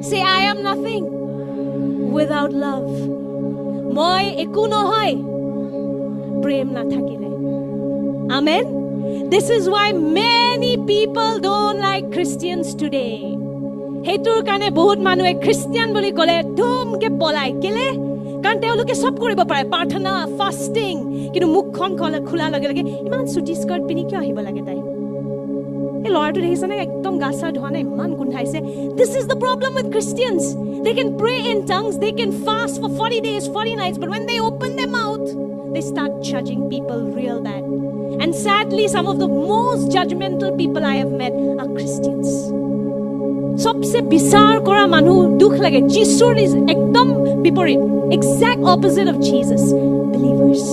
Say, I am nothing without love. Moi eku nohoy prem na thakile. Amen. This is why many people don't like Christians today. Hetur kane bahut manue Christian boli kole dhumke polai kele কাৰণ তেওঁলোকে সব কৰিব পাৰে প্ৰাৰ্থনা fasting কিন্তু মুখখন খোলা লগে লগে ইমান সুটি স্কাৰ্ট পিনি কিয় আহিব লাগে তাই এই লৰাটো দেখিছনে একদম গাছা ধোৱা নাই ইমান গোন্ধাইছে this is the problem with Christians they can pray in tongues they can fast for 40 days 40 nights but when they open their mouth they start judging people real bad and sadly some of the most judgmental people I have met are Christians सबसे बिसार करा मानु दुख लगे जीसुर is एकदम विपरीत exact opposite of Jesus believers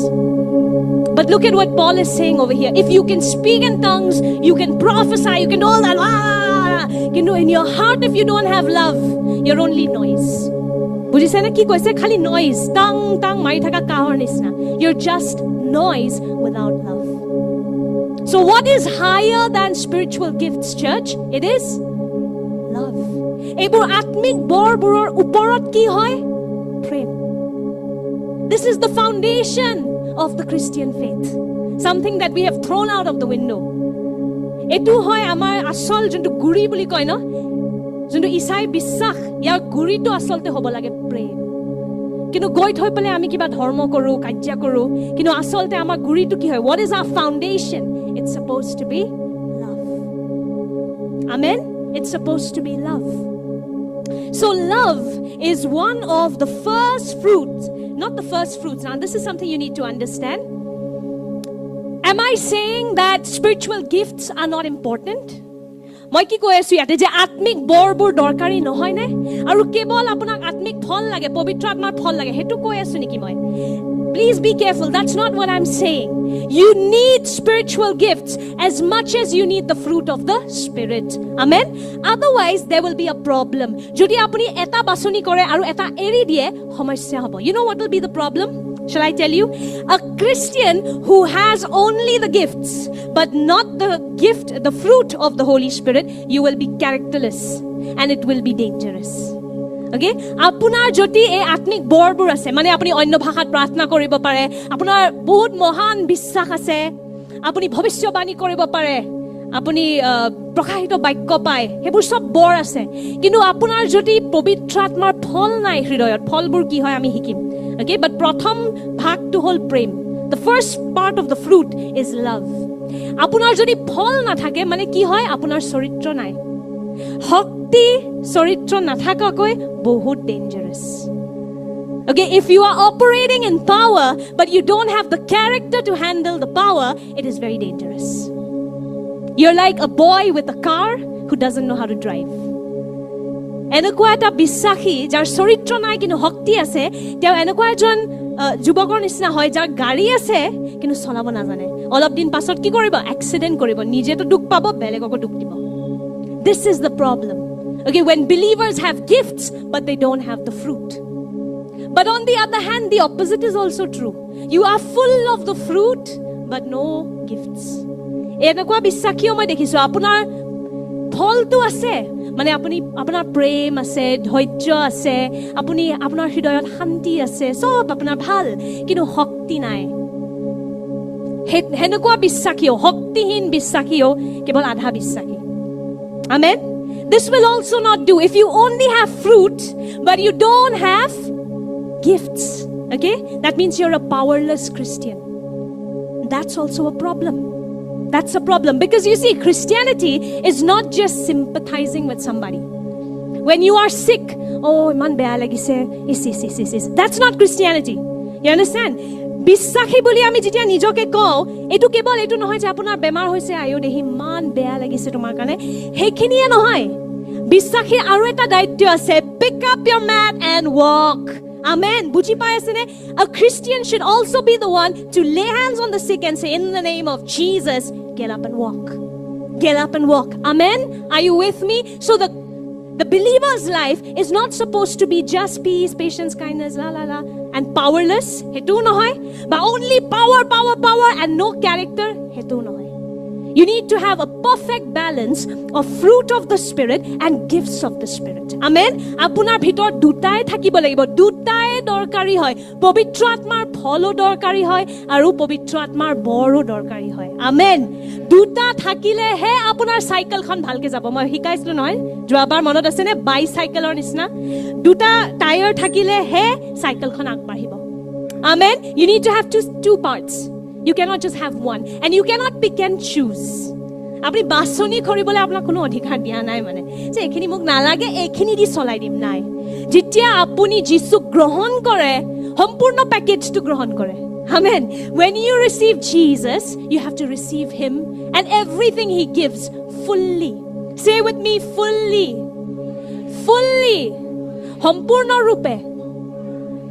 but look at what Paul is saying over here if you can speak in tongues you can prophesy you can do all that you know in your heart if you don't have love you're only noise বুজিছে না কি কৈছে খালি noise tang tang মাৰি থাকা কাহৰ নিচিনা you're just noise without love so what is higher than spiritual gifts church it is love এইবোৰ আত্মিক বৰবোৰৰ ওপৰত কি হয় প্ৰেম this is the foundation of the Christian faith something that we have thrown out of the window এটো হয় আমাৰ আসল যোনটো গুৰি বুলি কয় ন যোনটো ইসাই বিশ্বাস ইয়াৰ গুৰিটো আসলতে হ'ব লাগে প্ৰেম কিন্তু গৈ থৈ পেলে আমি কিবা ধৰ্ম কৰো কাৰ্য কৰো কিন্তু আসলতে আমাৰ গুৰিটো কি হয় what is our foundation it's supposed to be love amen It's supposed to be love. So love is one of the first fruits, not the first fruits. Now this is something you need to understand. Am I saying that spiritual gifts are not important? মই কি কৈ আছো ইয়াতে যে আত্মিক বৰবোৰ দৰকাৰী নহয় নে আৰু কেৱল আপোনাক আত্মিক ফল লাগে পবিত্ৰ আত্মাৰ ফল লাগে হেতু কৈ আছো নেকি মই Please be careful. That's not what I'm saying. You need spiritual gifts as much as you need the fruit of the Spirit. Amen? Otherwise, there will be a problem. Jodi apuni eta basoni kore aru eta eri diye samasya hobo. You know what will be the problem? Shall I tell you? A Christian who has only the gifts, but not the gift, the fruit of the Holy Spirit, you will be characterless and it will be dangerous. Okay আপোনাৰ যদি এই আত্মিক বৰবোৰ আছে মানে আপুনি অন্য ভাষাত প্ৰাৰ্থনা কৰিব পাৰে আপোনাৰ বহুত মহান বিশ্বাস আছে আপুনি ভৱিষ্যবাণী কৰিব পাৰে আপুনি প্ৰকাশিত বাক্য পায় হেবোৰ সব বৰ আছে কিন্তু আপোনাৰ যদি পবিত্ৰ আত্মাৰ ফল নাই হৃদয়ত ফলবোৰ কি হয় আমি শিকিম okay but প্ৰথম ভাগটো হল প্ৰেম the first part of the fruit is love আপোনাৰ যদি ফল নাথাকে মানে কি হয় আপোনাৰ চৰিত্ৰ নাই শক্তি চৰিত্ৰ নাথাকাকৈ বহুত dangerous okay if you are operating in power but you don't have the character to handle the power it is very dangerous you're like a boy with a car who doesn't know how to drive এনেকুৱা এটা বিশ্বাসী যাৰ চৰিত্ৰ নাই কিন্তু শক্তি আছে তেওঁ এনেকুৱা এজন যুৱকৰ নিচিনা হয় যাৰ গাড়ী আছে কিন্তু চলাব নাজানে অলপ দিন পাছত কি কৰিব এক্সিডেন্ট কৰিব নিজেতো দুখ পাব বেলেগকো দুখ দিব This is the problem. Okay, when believers have gifts, but they don't have the fruit. But on the other hand, the opposite is also true. You are full of the fruit, but no gifts. এনেকুৱা বিশ্বাসীও মই দেখিছো আপোনাৰ ফলটো আছে মানে আপুনি আপোনাৰ প্ৰেম আছে ধৈৰ্য আছে আপুনি আপোনাৰ হৃদয়ত শান্তি আছে সব আপোনাৰ ভাল কিন্তু শক্তি নাই হেনেকুৱা বিশ্বাসীও শক্তিহীন বিশ্বাসীও কেৱল আধা বিশ্বাসী Amen. This will also not do if you only have fruit but you don't have gifts. Okay? That means you're a powerless Christian. That's also a problem. That's a problem because you see Christianity is not just sympathizing with somebody. When you are sick, oh man beya lagise is. That's not Christianity. You understand? বিশ্বাসী বুলি আমি যেতিয়া নিজকে কওঁ এটো কেৱল এটো নহয় যে আপোনাৰ বেমাৰ হৈছে আয়ো দেহি মান বেয়া লাগিছে তোমাৰ কাৰণে হেখিনিয়ে নহয় বিশ্বাসী আৰু এটা দায়িত্ব আছে pick up your mat and walk amen বুজি পাই আছেনে a Christian should also be the one to lay hands on the sick and say in the name of Jesus get up and walk amen are you with me so the believer's life is not supposed to be just peace patience kindness la la la and powerless hetu nohoy but only power and no character hetu nohoy You need to have a perfect balance of fruit of the Spirit and gifts of the Spirit. Amen. Apunar bhitor dutai thakibo lagibo. Dutai dorkari hoy. Pavitra atmar pholo dorkari hoy aru pavitra atmar boro dorkari hoy. Amen. Duta thakile he apunar cycle khon bhalke jabo. Moi hikaislu noy. Joabar monot ase ne bicycle or nisna. Duta tire thakile he cycle khon agbahibo. Amen. You need to have two parts. You cannot just have one. And you cannot pick and choose. Apni basoni koribole apna kono adhikar diya nai mane. Je ekhini muk nalage ekhini di solai dim nai. Jitia apuni Jisu grohon kore, sampurno package to grohon kore. Amen. When you receive Jesus, you have to receive him and everything he gives fully. Say with me, fully. Fully. Sampurno rupe.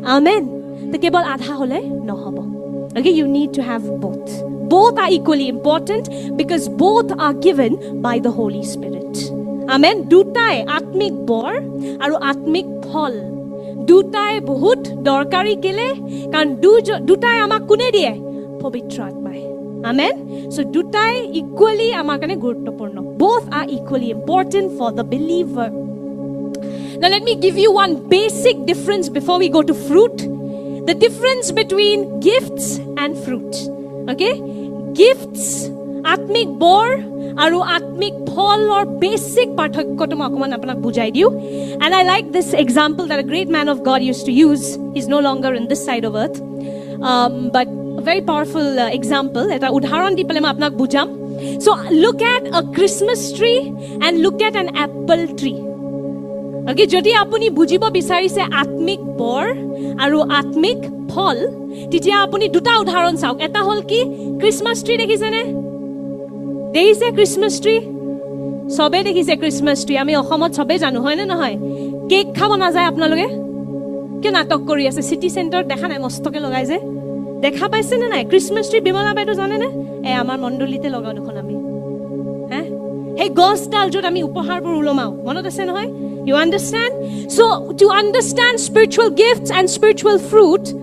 Amen. To kebol adha hole no hobo. Okay, you need to have both. Both are equally important because both are given by the Holy Spirit. Amen. Dutai atmik bor aru atmik phol. Dutai bahut dorkari kele karon dutai amak kune diye pavitra atmai. Amen. So dutai equally amar kane guruttopurno. Both are equally important for the believer. Now let me give you one basic difference before we go to fruit. The difference between gifts and fruit. Okay? Gifts, atmik bor, aru atmik phol or basic parthokyo to makoman apanak bujai diu. And I like this example that a great man of God used to use. He's no longer in this side of earth. But a very powerful example. Eta udharon di pale ma apanak bujam. So look at a Christmas tree and look at an apple tree. Okay, jodi apuni bujibo bisarise atmik bor aru atmik phol, titia apuni duta udharon sauk. Eta hol ki Christmas tree dekhise ne? Dekhise Christmas tree? Sobe dekhise Christmas tree. Ami Ohomot sobe janu hoy na nohoy? Cake khabo na jay apnaloge? Ke natok kori ase city center dekha nai mostoke logai je? Dekha paise na nai? Christmas tree Bimala bai to jane ne? E amar mondolite logao dekhon ami. Hey, gosdal jot ami upohar bor ulomao. Monot ase nohoy? You understand? So, to understand spiritual gifts and spiritual fruit,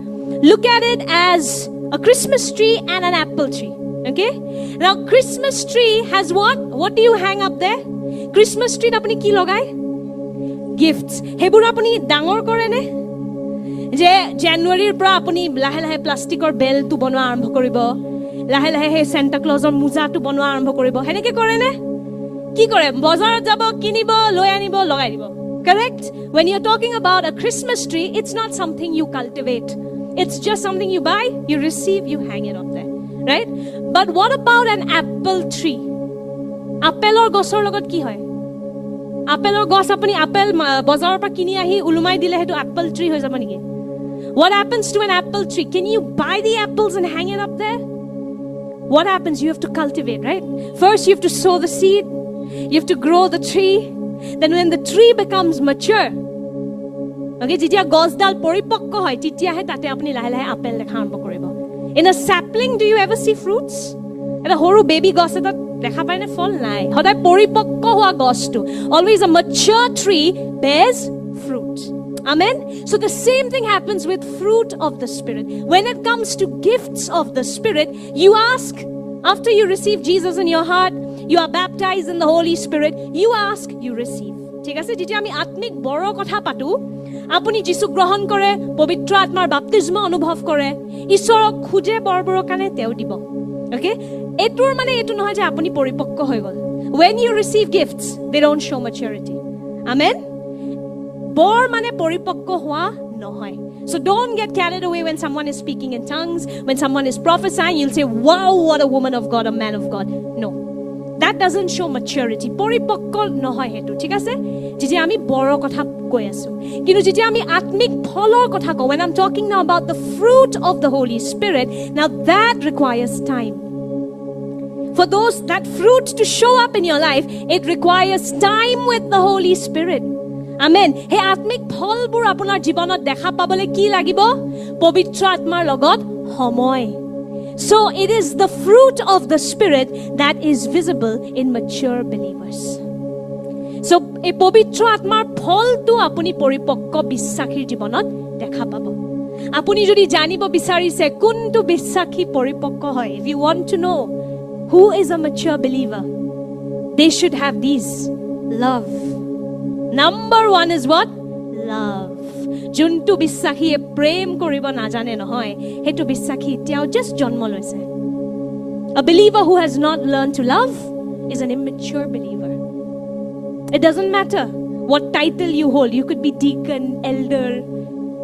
look at it as a Christmas tree and an apple tree. Okay? Now, Christmas tree has what? What do you hang up there? Christmas tree apni ki logai? Gifts. Hebur apni dangor kore ne? Je January pra apni lahe lahe plastic or bell tu bonwa arambho koribo. Lahe lahe he Santa Claus or muza tu bonwa arambho koribo. Heneke kore ne? Ki kore? Bazarat jabo, kinibo, loi anibo, logai dibo. Correct? When you're talking about a Christmas tree, it's not something you cultivate. It's just something you buy, you receive, you hang it up there. Right? But what about an apple tree? Apple or gosor logot ki hoy? Apple or gos apni apple bazar pa kini ahi ulumai dile hetu apple tree hoy jabo niki? What happens to an apple tree? Can you buy the apples and hang it up there? What happens? You have to cultivate, right? First you have to sow the seed. You have to grow the tree. Then when the tree becomes mature, okay, jitia gosdal poripokko hoy, titia he tate apni lahe lahe apple dekha arambo koribo. In a sapling, do you ever see fruits? Eta horu baby gos eta dekha pai ne phol nai. Hodai poripokko hua gos tu. Always a mature tree bears fruit. Amen. So the same thing happens with fruit of the Spirit. When it comes to gifts of the Spirit, you ask after you receive Jesus in your heart. You are baptized in the Holy Spirit. You ask, you receive. ঠিক আছে যেতিয়া আমি আত্মিক বড় কথা পাতো আপুনি যিশু গ্ৰহণ কৰে পবিত্ৰ আত্মাৰ বাপ্তিস্ম অনুভৱ কৰে ঈশ্বৰক খুজে বৰবৰ কানে তেও দিব ওকে এটোৰ মানে এটো নহয় যে আপুনি পৰিপক্ক হৈ গল when you receive gifts they don't show maturity amen বৰ মানে পৰিপক্ক হোৱা নহয় so don't get carried away when someone is speaking in tongues when someone is prophesying you'll say wow what a woman of God a man of God no that doesn't show maturity পৰিপক্ক নহয় হেতু ঠিক আছে যেতিয়া আমি বড় কথা কৈ আছো কিন্তু যেতিয়া আমি আত্মিক ফলৰ কথা কওঁ when I'm talking now about the fruit of the Holy Spirit now that requires time for those that fruit to show up in your life it requires time with the Holy Spirit amen he atmik pholbur apunar jibanot dekha pabole ki lagibo pavitra atmar logot homoy so it is the fruit of the Spirit that is visible in mature believers so e pavitra atmar phol tu apuni poripokko bissakhir jibanot dekha pabo apuni jodi janibo bisarise kuntu bissakhi poripokko hoy if you want to know Who is a mature believer? They should have these. Love. Number one is what? Love. Juntu bisakhiye prem koribo najane nohoy, hetu bisakhi etiao just jonmo loise. A believer who has not learned to love is an immature believer. It doesn't matter what title you hold. You could be deacon, elder,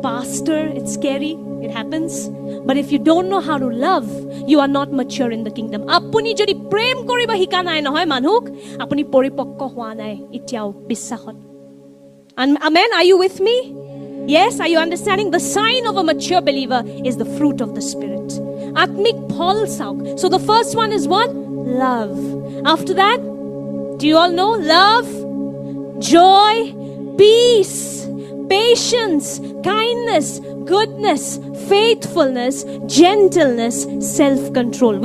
pastor. It's scary. It happens. But if you don't know how to love, you are not mature in the kingdom. Apuni jodi prem koriba hika nai nohoy manuk, apuni poripokko hua nai etiao bissakhot. Amen. Are you with me? Yes, are you understanding? The sign of a mature believer is the fruit of the Spirit. Atmik phol sauk. So the first one is what? Love. After that, do you all know? Love, joy, peace, patience, kindness, goodness, faithfulness, gentleness, self-control.